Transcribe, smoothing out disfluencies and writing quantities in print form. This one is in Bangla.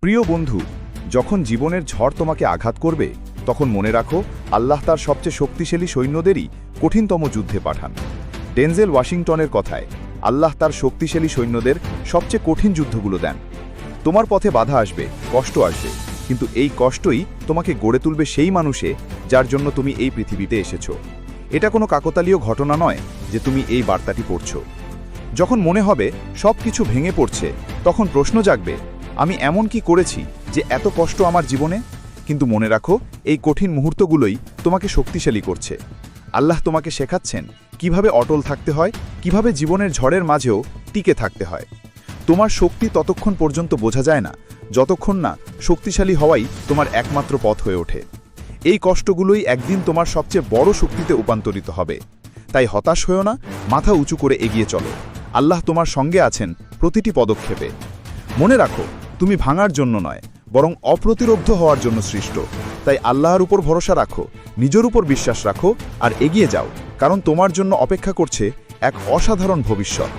প্রিয় বন্ধু, যখন জীবনের ঝড় তোমাকে আঘাত করবে তখন মনে রাখো আল্লাহ তার সবচেয়ে শক্তিশালী সৈন্যদেরই কঠিনতম যুদ্ধে পাঠান। ডেনজেল ওয়াশিংটনের কথায়, আল্লাহ তার শক্তিশালী সৈন্যদের সবচেয়ে কঠিন যুদ্ধগুলো দেন। তোমার পথে বাধা আসবে, কষ্ট আসবে, কিন্তু এই কষ্টই তোমাকে গড়ে তুলবে সেই মানুষে যার জন্য তুমি এই পৃথিবীতে এসেছো। এটা কোনো কাকতালীয় ঘটনা নয় যে তুমি এই বার্তাটি পড়ছো। যখন মনে হবে সব কিছু ভেঙে পড়ছে, তখন প্রশ্ন জাগবে, আমি এমন কি করেছি যে এত কষ্ট আমার জীবনে? কিন্তু মনে রাখো, এই কঠিন মুহূর্তগুলোই তোমাকে শক্তিশালী করছে। আল্লাহ তোমাকে শেখাচ্ছেন কিভাবে অটল থাকতে হয়, কিভাবে জীবনের ঝড়ের মাঝেও টিকে থাকতে হয়। তোমার শক্তি ততক্ষণ পর্যন্ত বোঝা যায় না যতক্ষণ না শক্তিশালী হওয়াই তোমার একমাত্র পথ হয়ে ওঠে। এই কষ্টগুলোই একদিন তোমার সবচেয়ে বড় শক্তিতে রূপান্তরিত হবে। তাই হতাশ হয়েও না, মাথা উঁচু করে এগিয়ে চলো। আল্লাহ তোমার সঙ্গে আছেন প্রতিটি পদক্ষেপে। মনে রাখো, তুমি ভাঙার জন্য নয়, বরং অপ্রতিরোধ্য হওয়ার জন্য সৃষ্ট। তাই আল্লাহর উপর ভরসা রাখো, নিজের উপর বিশ্বাস রাখো আর এগিয়ে যাও, কারণ তোমার জন্য অপেক্ষা করছে এক অসাধারণ ভবিষ্যৎ।